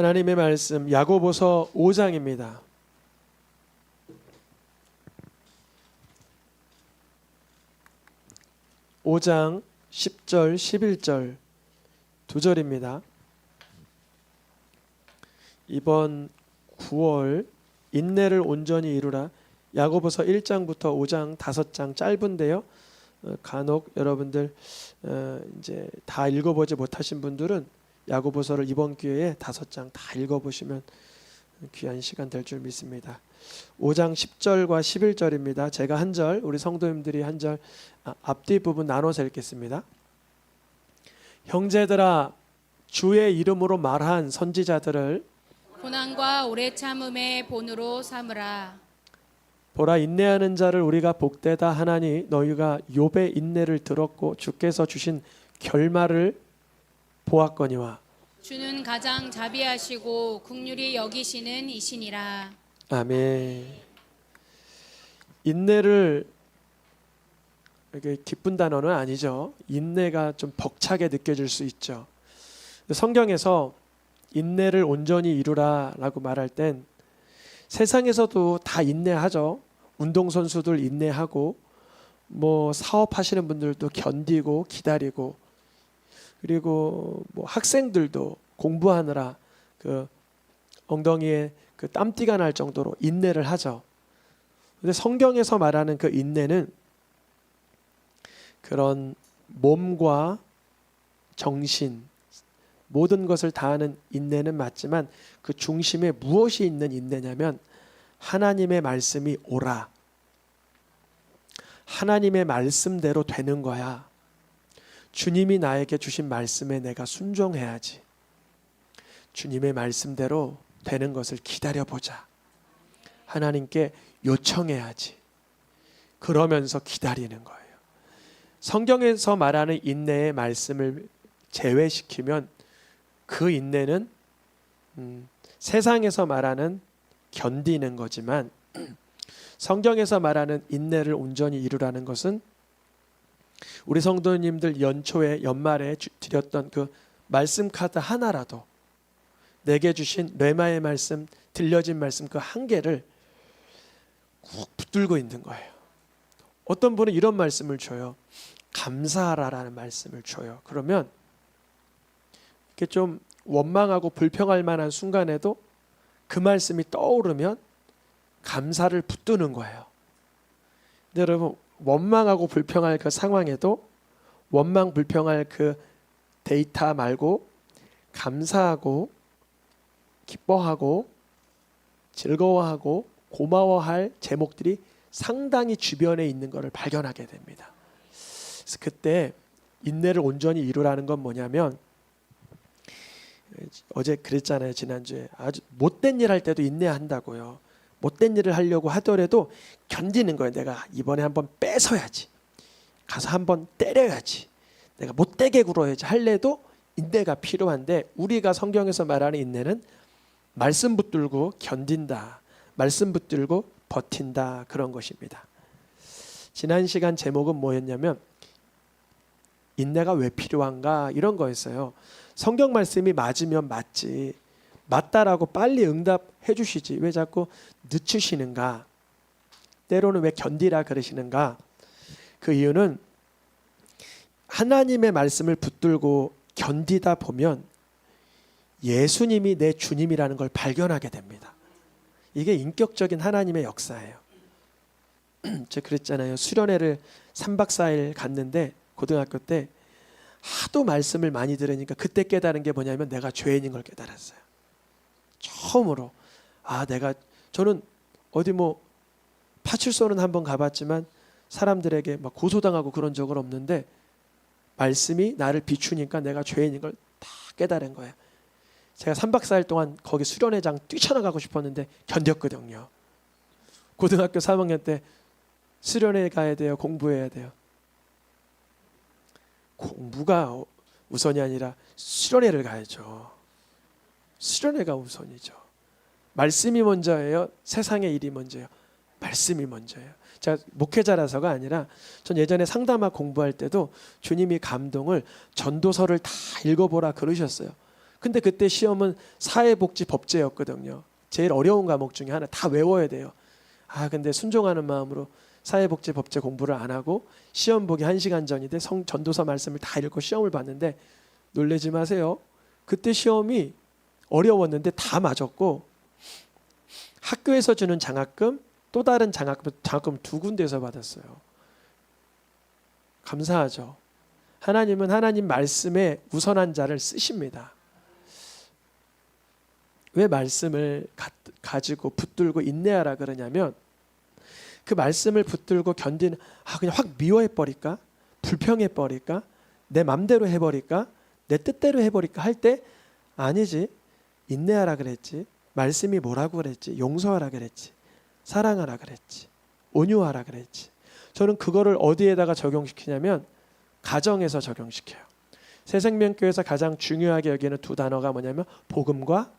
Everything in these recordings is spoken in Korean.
하나님의 말씀 야고보서 5장입니다. 5장 10절 11절 두 절입니다. 이번 9월 인내를 온전히 이루라. 야고보서 1장부터 5장 5장 짧은데요. 간혹 여러분들 이제 다 읽어보지 못하신 분들은 야고보서를 이번 기회에 5장 다 읽어보시면 귀한 시간 될 줄 믿습니다. 5장 10절과 11절입니다. 제가 한 절, 우리 성도님들이 한 절 앞뒤 부분 나눠서 읽겠습니다. 형제들아, 주의 이름으로 말한 선지자들을 고난과 오래 참음의 본으로 삼으라. 보라, 인내하는 자를 우리가 복되다 하나니 너희가 욥의 인내를 들었고 주께서 주신 결말을 보았거니와. 주는 가장 자비하시고 긍휼히 여기시는 이시니라. 아멘. 인내를 이게 기쁜 단어는 아니죠. 인내가 좀 벅차게 느껴질 수 있죠. 성경에서 인내를 온전히 이루라라고 말할 땐 세상에서도 다 인내하죠. 운동선수들 인내하고 뭐 사업하시는 분들도 견디고 기다리고, 그리고 뭐 학생들도 공부하느라 그 엉덩이에 그 땀띠가 날 정도로 인내를 하죠. 근데 성경에서 말하는 그 인내는 그런 몸과 정신 모든 것을 다하는 인내는 맞지만 그 중심에 무엇이 있는 인내냐면 하나님의 말씀이 옳아. 하나님의 말씀대로 되는 거야. 주님이 나에게 주신 말씀에 내가 순종해야지. 주님의 말씀대로 되는 것을 기다려보자. 하나님께 요청해야지. 그러면서 기다리는 거예요. 성경에서 말하는 인내의 말씀을 제외시키면 그 인내는 세상에서 말하는 견디는 거지만 성경에서 말하는 인내를 온전히 이루라는 것은 우리 성도님들 연말에 드렸던 그 말씀 카드 하나라도 내게 주신 레마의 말씀, 들려진 말씀 그 한 개를 꾹 붙들고 있는 거예요. 어떤 분은 이런 말씀을 줘요. 감사하라라는 말씀을 줘요. 그러면 이렇게 좀 원망하고 불평할 만한 순간에도 그 말씀이 떠오르면 감사를 붙드는 거예요. 근데 여러분, 원망하고 불평할 그 상황에도 원망 불평할 그 데이터 말고 감사하고 기뻐하고 즐거워하고 고마워할 제목들이 상당히 주변에 있는 것을 발견하게 됩니다. 그래서 그때 인내를 온전히 이루라는 건 뭐냐면, 어제 그랬잖아요. 지난주에 아주 못된 일 할 때도 인내한다고요. 못된 일을 하려고 하더라도 견디는 거예요. 내가 이번에 한번 뺏어야지, 가서 한번 때려야지, 내가 못되게 굴어야지 할래도 인내가 필요한데, 우리가 성경에서 말하는 인내는 말씀 붙들고 견딘다, 말씀 붙들고 버틴다, 그런 것입니다. 지난 시간 제목은 뭐였냐면 인내가 왜 필요한가, 이런 거였어요. 성경 말씀이 맞으면 맞지, 맞다라고 빨리 응답해 주시지 왜 자꾸 늦추시는가, 때로는 왜 견디라 그러시는가. 그 이유는 하나님의 말씀을 붙들고 견디다 보면 예수님이 내 주님이라는 걸 발견하게 됩니다. 이게 인격적인 하나님의 역사예요. 제가 그랬잖아요. 수련회를 3박 4일 갔는데 고등학교 때 하도 말씀을 많이 들으니까 그때 깨달은 게 뭐냐면 내가 죄인인 걸 깨달았어요. 처음으로. 저는 어디 뭐 파출소는 한번 가봤지만 사람들에게 막 고소당하고 그런 적은 없는데 말씀이 나를 비추니까 내가 죄인인 걸 다 깨달은 거예요. 제가 3박 4일 동안 거기 수련회장 뛰쳐나가고 싶었는데 견뎠거든요. 고등학교 3학년 때 수련회 가야 돼요, 공부해야 돼요? 공부가 우선이 아니라 수련회를 가야죠. 수련회가 우선이죠. 말씀이 먼저예요, 세상의 일이 먼저예요? 말씀이 먼저예요. 제가 목회자라서가 아니라 전 예전에 상담학 공부할 때도 주님이 감동을 전도서를 다 읽어보라 그러셨어요. 근데 그때 시험은 사회복지법제였거든요. 제일 어려운 과목 중에 하나, 다 외워야 돼요. 근데 순종하는 마음으로 사회복지법제 공부를 안 하고 시험 보기 1시간 전인데 전도서 말씀을 다 읽고 시험을 봤는데, 놀라지 마세요. 그때 시험이 어려웠는데 다 맞았고, 학교에서 주는 장학금, 또 다른 장학금 2군데에서 받았어요. 감사하죠. 하나님은 하나님 말씀에 우선한 자를 쓰십니다. 왜 말씀을 가지고 붙들고 인내하라 그러냐면, 그 말씀을 붙들고 견디는, 그냥 확 미워해 버릴까? 불평해 버릴까? 내 맘대로 해버릴까? 내 뜻대로 해버릴까? 할 때, 아니지, 인내하라 그랬지, 말씀이 뭐라고 그랬지, 용서하라 그랬지, 사랑하라 그랬지, 온유하라 그랬지. 저는 그거를 어디에다가 적용시키냐면 가정에서 적용시켜요. 새생명교회에서 가장 중요하게 여기는 2 단어가 뭐냐면 복음과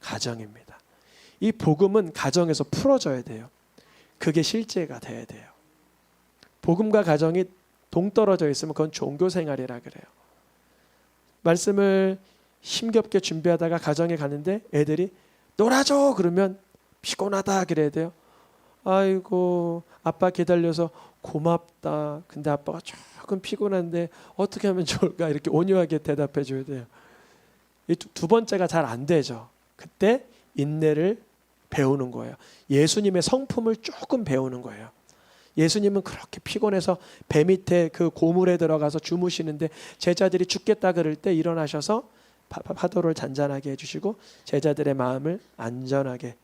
가정입니다. 이 복음은 가정에서 풀어져야 돼요. 그게 실제가 돼야 돼요. 복음과 가정이 동떨어져 있으면 그건 종교생활이라 그래요. 말씀을 힘겹게 준비하다가 가정에 가는데 애들이 놀아줘 그러면 피곤하다 그래야 돼요. 아이고, 아빠 기다려서 고맙다. 근데 아빠가 조금 피곤한데 어떻게 하면 좋을까? 이렇게 온유하게 대답해 줘야 돼요. 이 두 번째가 잘 안 되죠. 그때 인내를 배우는 거예요. 예수님의 성품을 조금 배우는 거예요. 예수님은 그렇게 피곤해서 배 밑에 그 고물에 들어가서 주무시는데 제자들이 죽겠다 그럴 때 일어나셔서 파도를 잔잔하게 해주시고 제자들의 마음을 안전하게.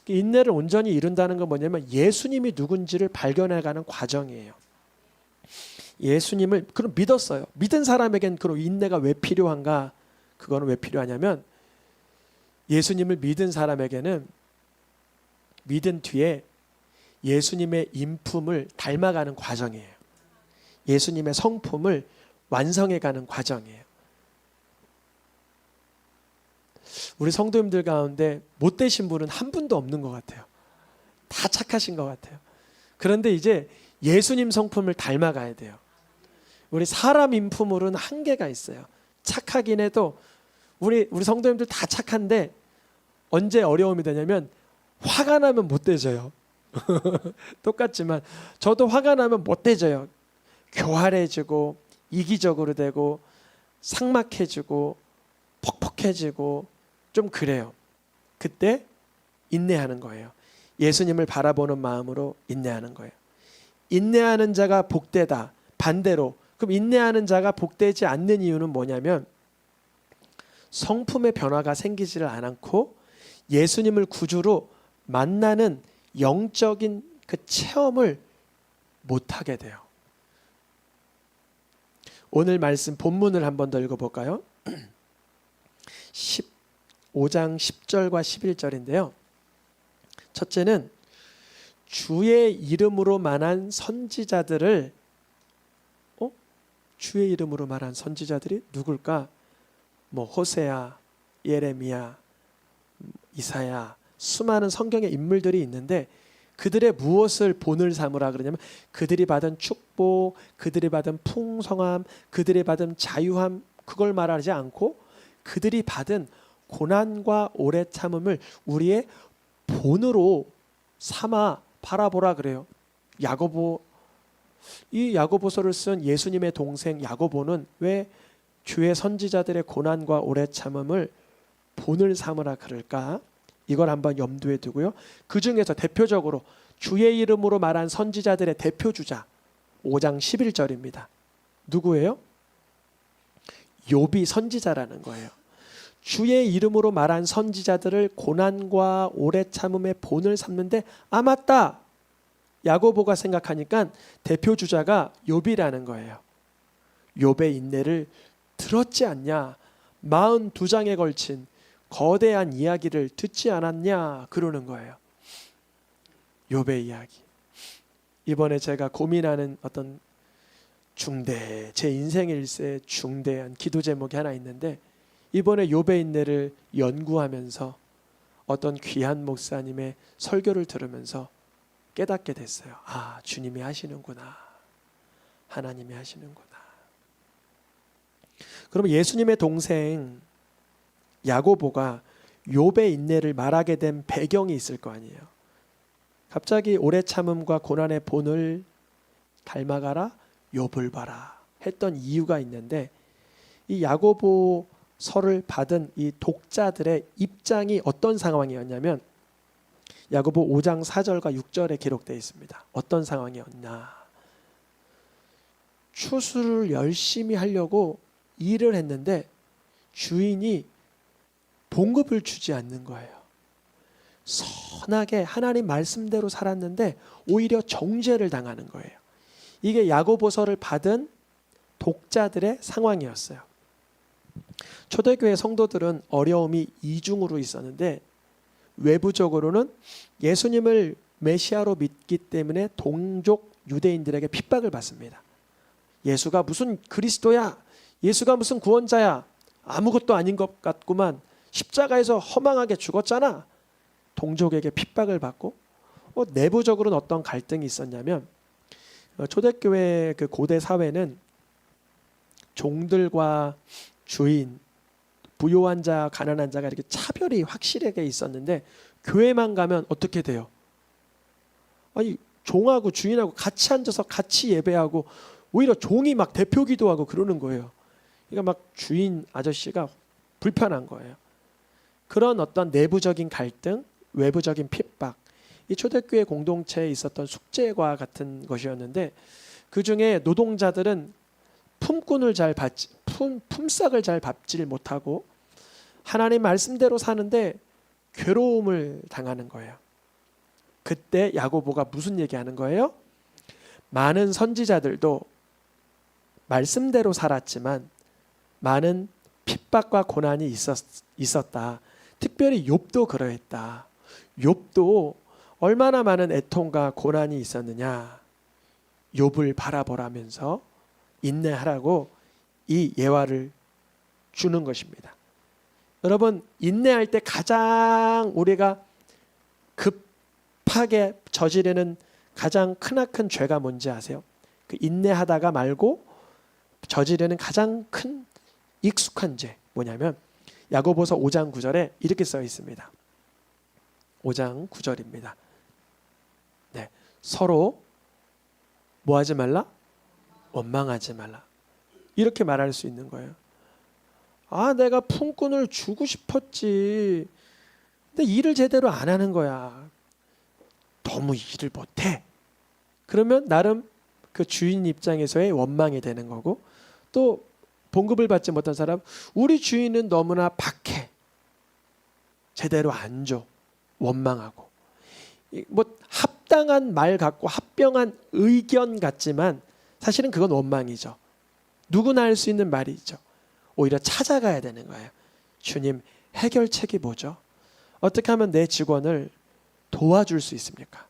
인내를 온전히 이룬다는 건 뭐냐면 예수님이 누군지를 발견해가는 과정이에요. 예수님을 그럼 믿었어요. 믿은 사람에겐 그럼 인내가 왜 필요한가? 그거는 왜 필요하냐면 예수님을 믿은 사람에게는 믿은 뒤에 예수님의 인품을 닮아가는 과정이에요. 예수님의 성품을 완성해가는 과정이에요. 우리 성도님들 가운데 못되신 분은 한 분도 없는 것 같아요. 다 착하신 것 같아요. 그런데 이제 예수님 성품을 닮아가야 돼요. 우리 사람 인품으로는 한계가 있어요. 착하긴 해도 우리 성도님들 다 착한데 언제 어려움이 되냐면 화가 나면 못되져요. 똑같지만 저도 화가 나면 못되져요. 교활해지고 이기적으로 되고 삭막해지고 퍽퍽해지고 좀 그래요. 그때 인내하는 거예요. 예수님을 바라보는 마음으로 인내하는 거예요. 인내하는 자가 복되다. 반대로 그럼 인내하는 자가 복되지 않는 이유는 뭐냐면 성품의 변화가 생기지를 않고 예수님을 구주로 만나는 영적인 그 체험을 못하게 돼요. 오늘 말씀 본문을 한번 더 읽어볼까요? 15장 10절과 11절인데요. 첫째는 주의 이름으로 말한 선지자들을 주의 이름으로 말한 선지자들이 누굴까? 호세아, 예레미야, 이사야, 수많은 성경의 인물들이 있는데 그들의 무엇을 본을 삼으라 그러냐면 그들이 받은 축복, 그들이 받은 풍성함, 그들이 받은 자유함, 그걸 말하지 않고 그들이 받은 고난과 오래 참음을 우리의 본으로 삼아 바라보라 그래요. 이 야고보서를 쓴 예수님의 동생 야고보는 왜 주의 선지자들의 고난과 오래 참음을 본을 삼으라 그럴까? 이걸 한번 염두에 두고요. 그 중에서 대표적으로 주의 이름으로 말한 선지자들의 대표주자 5장 11절입니다. 누구예요? 욥이 선지자라는 거예요. 주의 이름으로 말한 선지자들을 고난과 오래 참음의 본을 삼는데 맞다. 야고보가 생각하니까 대표주자가 욥이라는 거예요. 욥의 인내를 들었지 않냐? 42장에 걸친 거대한 이야기를 듣지 않았냐? 그러는 거예요. 욥의 이야기. 이번에 제가 고민하는 어떤 제 인생 일세 중대한 기도 제목이 하나 있는데 이번에 욥의 인내를 연구하면서 어떤 귀한 목사님의 설교를 들으면서 깨닫게 됐어요. 주님이 하시는구나. 하나님이 하시는구나. 그러면 예수님의 동생 야고보가 욥의 인내를 말하게 된 배경이 있을 거 아니에요. 갑자기 오래 참음과 고난의 본을 닮아가라 욥을 봐라 했던 이유가 있는데, 이 야고보서를 받은 이 독자들의 입장이 어떤 상황이었냐면 야고보 5장 4절과 6절에 기록되어 있습니다. 어떤 상황이었나? 추수를 열심히 하려고 일을 했는데 주인이 봉급을 주지 않는 거예요. 선하게 하나님 말씀대로 살았는데 오히려 정죄를 당하는 거예요. 이게 야고보서를 받은 독자들의 상황이었어요. 초대교회 성도들은 어려움이 이중으로 있었는데, 외부적으로는 예수님을 메시아로 믿기 때문에 동족 유대인들에게 핍박을 받습니다. 예수가 무슨 그리스도야, 예수가 무슨 구원자야, 아무것도 아닌 것 같구만, 십자가에서 허망하게 죽었잖아. 동족에게 핍박을 받고, 내부적으로는 어떤 갈등이 있었냐면, 초대교회 그 고대 사회는 종들과 주인, 부요한 자, 가난한 자가 이렇게 차별이 확실하게 있었는데, 교회만 가면 어떻게 돼요? 아니, 종하고 주인하고 같이 앉아서 같이 예배하고, 오히려 종이 막 대표 기도하고 그러는 거예요. 그러니까 막 주인 아저씨가 불편한 거예요. 그런 어떤 내부적인 갈등, 외부적인 핍박, 이 초대교회 공동체에 있었던 숙제와 같은 것이었는데, 그 중에 노동자들은 품꾼을 잘 받지, 품삯을 잘 받질 못하고 하나님 말씀대로 사는데 괴로움을 당하는 거예요. 그때 야고보가 무슨 얘기하는 거예요? 많은 선지자들도 말씀대로 살았지만 많은 핍박과 고난이 있었다. 특별히 욥도 그러했다. 욥도 얼마나 많은 애통과 고난이 있었느냐. 욥을 바라보라면서 인내하라고 이 예화를 주는 것입니다. 여러분, 인내할 때 가장 우리가 급하게 저지르는 가장 크나큰 죄가 뭔지 아세요? 그 인내하다가 말고 저지르는 가장 큰 익숙한 죄 뭐냐면, 야고보서 5장 9절에 이렇게 써 있습니다. 5장 9절입니다. 네, 서로 뭐 하지 말라? 원망하지 말라. 이렇게 말할 수 있는 거예요. 아, 내가 품꾼을 주고 싶었지. 근데 일을 제대로 안 하는 거야. 너무 일을 못해. 그러면 나름 그 주인 입장에서의 원망이 되는 거고, 또 봉급을 받지 못한 사람, 우리 주인은 너무나 박해. 제대로 안 줘. 원망하고. 뭐 합당한 말 같고 합병한 의견 같지만 사실은 그건 원망이죠. 누구나 할 수 있는 말이죠. 오히려 찾아가야 되는 거예요. 주님, 해결책이 뭐죠? 어떻게 하면 내 직원을 도와줄 수 있습니까?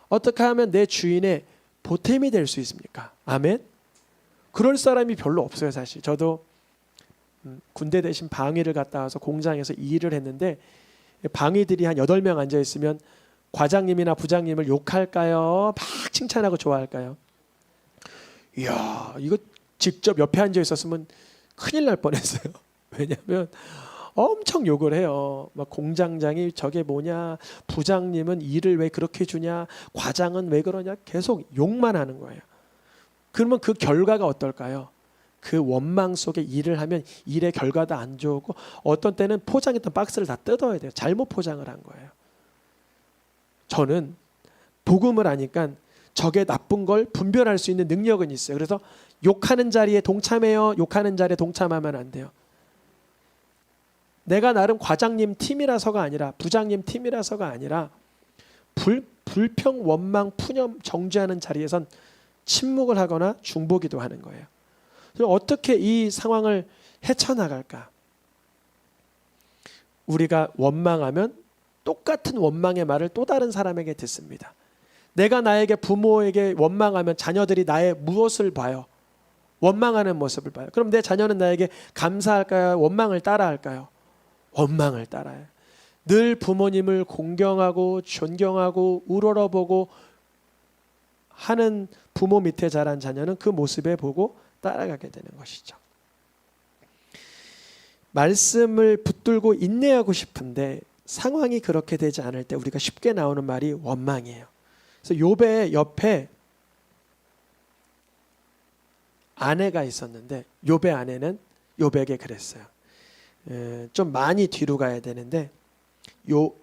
어떻게 하면 내 주인의 보탬이 될 수 있습니까? 아멘? 그럴 사람이 별로 없어요, 사실. 저도 군대 대신 방위를 갔다 와서 공장에서 일을 했는데, 방위들이 한 8명 앉아있으면 과장님이나 부장님을 욕할까요? 막 칭찬하고 좋아할까요? 이야, 이거 직접 옆에 앉아 있었으면 큰일 날 뻔했어요. 왜냐하면 엄청 욕을 해요. 막 공장장이 저게 뭐냐, 부장님은 일을 왜 그렇게 주냐, 과장은 왜 그러냐, 계속 욕만 하는 거예요. 그러면 그 결과가 어떨까요? 그 원망 속에 일을 하면 일의 결과도 안 좋고, 어떤 때는 포장했던 박스를 다 뜯어야 돼요. 잘못 포장을 한 거예요. 저는 복음을 아니까 적의 나쁜 걸 분별할 수 있는 능력은 있어요. 그래서 욕하는 자리에 동참해요. 욕하는 자리에 동참하면 안 돼요. 내가 나름 과장님 팀이라서가 아니라, 부장님 팀이라서가 아니라, 불평, 원망, 푸념, 정죄하는 자리에선 침묵을 하거나 중보기도 하는 거예요. 그럼 어떻게 이 상황을 헤쳐나갈까? 우리가 원망하면 똑같은 원망의 말을 또 다른 사람에게 듣습니다. 내가 나에게 부모에게 원망하면 자녀들이 나의 무엇을 봐요? 원망하는 모습을 봐요. 그럼 내 자녀는 나에게 감사할까요? 원망을 따라할까요? 원망을 따라요. 늘 부모님을 공경하고 존경하고 우러러보고 하는 부모 밑에 자란 자녀는 그 모습에 보고 따라가게 되는 것이죠. 말씀을 붙들고 인내하고 싶은데 상황이 그렇게 되지 않을 때 우리가 쉽게 나오는 말이 원망이에요. 그래서 욥의 옆에 아내가 있었는데 욥의 아내는 욥에게 그랬어요. 좀 많이 뒤로 가야 되는데 욥기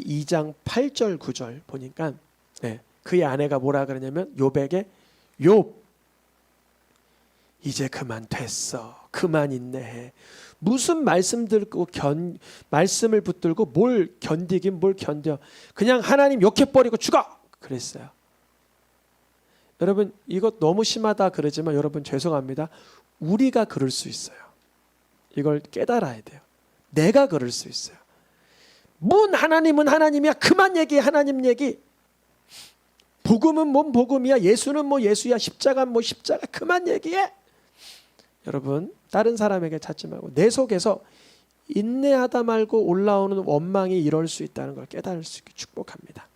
2장 8절 9절 보니까 그의 아내가 뭐라 그러냐면 욥에게 욥 이제 그만 됐어. 그만 인내해. 무슨 말씀 듣고 말씀을 붙들고 뭘 견디긴 뭘 견뎌. 그냥 하나님 욕해버리고 죽어. 그랬어요. 여러분 이거 너무 심하다 그러지만 여러분 죄송합니다. 우리가 그럴 수 있어요. 이걸 깨달아야 돼요. 내가 그럴 수 있어요. 하나님은 하나님이야. 그만 얘기해. 하나님 얘기. 복음은 뭔 복음이야. 예수는 뭐 예수야. 십자가는 뭐 십자가. 그만 얘기해. 여러분 다른 사람에게 찾지 말고 내 속에서 인내하다 말고 올라오는 원망이 이럴 수 있다는 걸 깨달을 수 있게 축복합니다.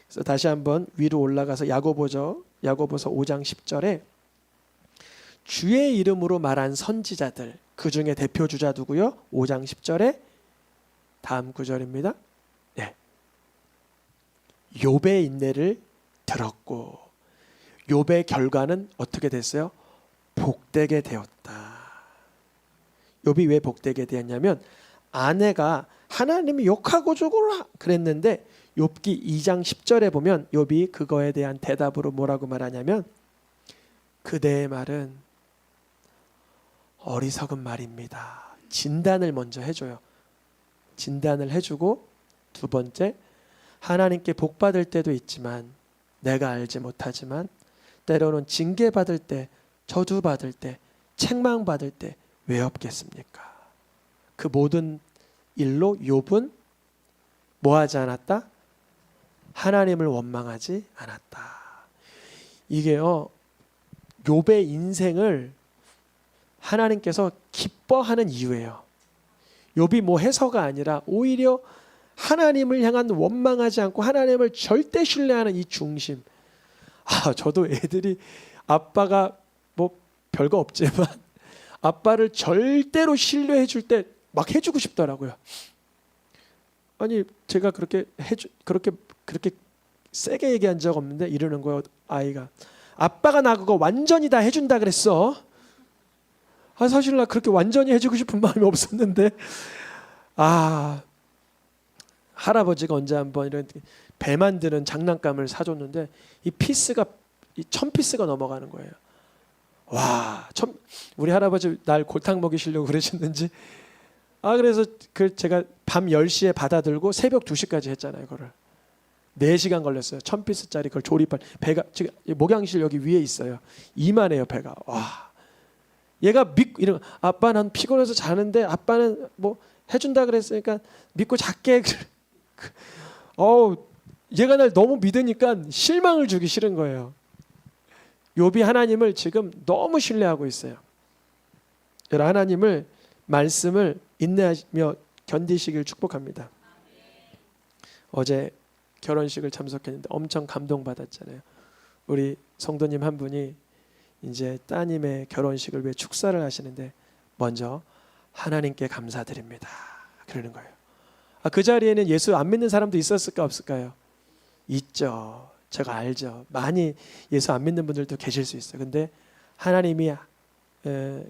그래서 다시 한번 위로 올라가서 야고보서 5장 10절에 주의 이름으로 말한 선지자들 그 중에 대표 주자 누구요? 5장 10절에 다음 구절입니다. 욥의 인내를 들었고 욥의 결과는 어떻게 됐어요? 복되게 되었다. 욥이 왜 복되게 되었냐면 아내가 하나님이 욕하고 죽으라 그랬는데 욥기 2장 10절에 보면 욥이 그거에 대한 대답으로 뭐라고 말하냐면 그대의 말은 어리석은 말입니다. 진단을 먼저 해줘요. 진단을 해주고 두 번째 하나님께 복받을 때도 있지만 내가 알지 못하지만 때로는 징계받을 때 저주받을 때 책망받을 때 왜 없겠습니까? 그 모든 일로 욥은 뭐하지 않았다? 하나님을 원망하지 않았다. 이게요 욥의 인생을 하나님께서 기뻐하는 이유예요. 욥이 뭐 해서가 아니라 오히려 하나님을 향한 원망하지 않고 하나님을 절대 신뢰하는 이 중심. 저도 애들이 아빠가 뭐 별거 없지만 아빠를 절대로 신뢰해 줄 때 막 해주고 싶더라고요. 아니 제가 그렇게 세게 얘기한 적 없는데 이러는 거예요. 아이가 아빠가 나 그거 완전히 다 해준다 그랬어. 사실 나 그렇게 완전히 해주고 싶은 마음이 없었는데 할아버지가 언제 한번 이런 배 만드는 장난감을 사줬는데 이 피스가 1000피스가 넘어가는 거예요. 우리 할아버지 날 골탕 먹이시려고 그러셨는지 그래서 제가 밤 10시에 받아들고 새벽 2시까지 했잖아요. 그거를 4시간 걸렸어요. 1000피스짜리 그걸 조립할 배가 지금 목양실 여기 위에 있어요. 이만해요 배가. 얘가 이런 아빠 난 피곤해서 자는데 아빠는 뭐 해준다 그랬으니까 믿고 잘게. 얘가 날 너무 믿으니까 실망을 주기 싫은 거예요. 욥이 하나님을 지금 너무 신뢰하고 있어요. 여러분 하나님을 말씀을 인내하며 견디시길 축복합니다. 어제 결혼식을 참석했는데 엄청 감동받았잖아요. 우리 성도님 한 분이 이제 따님의 결혼식을 위해 축사를 하시는데 먼저 하나님께 감사드립니다. 그러는 거예요. 그 자리에는 예수 안 믿는 사람도 있었을까 없을까요? 있죠. 제가 알죠. 많이 예수 안 믿는 분들도 계실 수 있어요. 근데 하나님이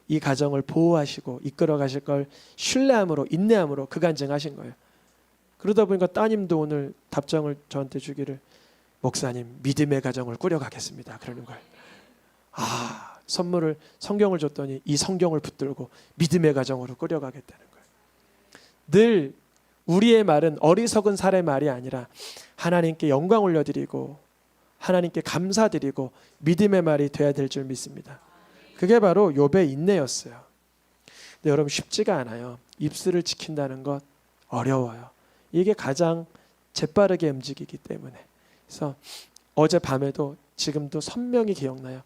이 가정을 보호하시고 이끌어 가실 걸 신뢰함으로 인내함으로 그 간증하신 거예요. 그러다 보니까 따님도 오늘 답장을 저한테 주기를 목사님 믿음의 가정을 꾸려가겠습니다. 그러는 거예요. 선물을 성경을 줬더니 이 성경을 붙들고 믿음의 가정으로 꾸려가겠다는 거예요. 늘 우리의 말은 어리석은 살의 말이 아니라 하나님께 영광 올려드리고 하나님께 감사드리고 믿음의 말이 돼야 될 줄 믿습니다. 그게 바로 욥의 인내였어요. 근데 여러분 쉽지가 않아요. 입술을 지킨다는 것 어려워요. 이게 가장 재빠르게 움직이기 때문에. 그래서 어제 밤에도 지금도 선명히 기억나요.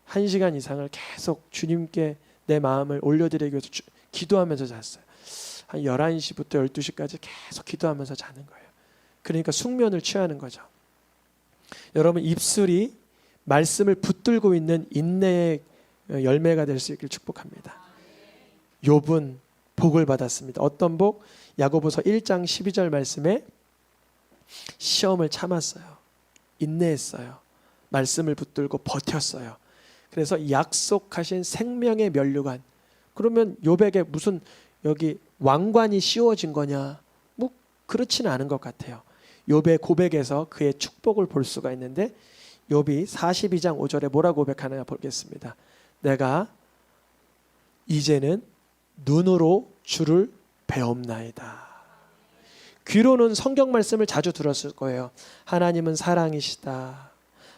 1시간 이상을 계속 주님께 내 마음을 올려드리기 위해서 기도하면서 잤어요. 한 11시부터 12시까지 계속 기도하면서 자는 거예요. 그러니까 숙면을 취하는 거죠. 여러분 입술이 말씀을 붙들고 있는 인내의 열매가 될 수 있길 축복합니다. 욥은 복을 받았습니다. 어떤 복? 야고보서 1장 12절 말씀에 시험을 참았어요. 인내했어요. 말씀을 붙들고 버텼어요. 그래서 약속하신 생명의 면류관. 그러면 욥에게 무슨 여기 왕관이 씌워진 거냐? 뭐 그렇지는 않은 것 같아요. 욥의 고백에서 그의 축복을 볼 수가 있는데 욥이 42장 5절에 뭐라고 고백하나 보겠습니다. 내가 이제는 눈으로 주를 배옵나이다. 귀로는 성경 말씀을 자주 들었을 거예요. 하나님은 사랑이시다.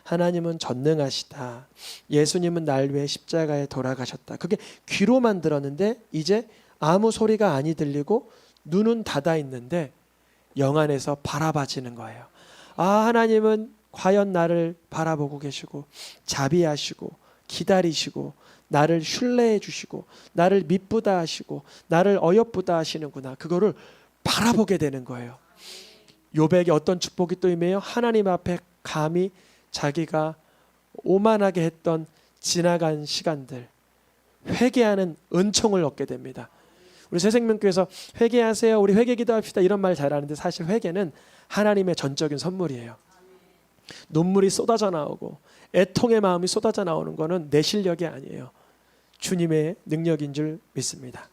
하나님은 전능하시다. 예수님은 날 위해 십자가에 돌아가셨다. 그게 귀로만 들었는데 이제 아무 소리가 아니 들리고 눈은 닫아 있는데 영 안에서 바라봐지는 거예요. 아, 하나님은 과연 나를 바라보고 계시고 자비하시고 기다리시고 나를 신뢰해 주시고 나를 미쁘다 하시고 나를 어여쁘다 하시는구나. 그거를 바라보게 되는 거예요. 욥에게 어떤 축복이 또 임해요? 하나님 앞에 감히 자기가 오만하게 했던 지나간 시간들 회개하는 은총을 얻게 됩니다. 우리 새생명교회에서 회개하세요, 우리 회개 기도합시다 이런 말 잘하는데 사실 회개는 하나님의 전적인 선물이에요. 눈물이 쏟아져 나오고 애통의 마음이 쏟아져 나오는 것은 내 실력이 아니에요. 주님의 능력인 줄 믿습니다.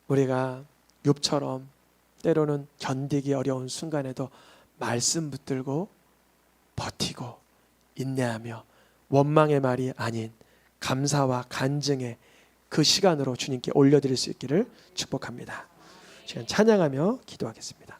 우리가 욥처럼 때로는 견디기 어려운 순간에도 말씀 붙들고 버티고 인내하며 원망의 말이 아닌 감사와 간증의 그 시간으로 주님께 올려드릴 수 있기를 축복합니다. 시간 찬양하며 기도하겠습니다.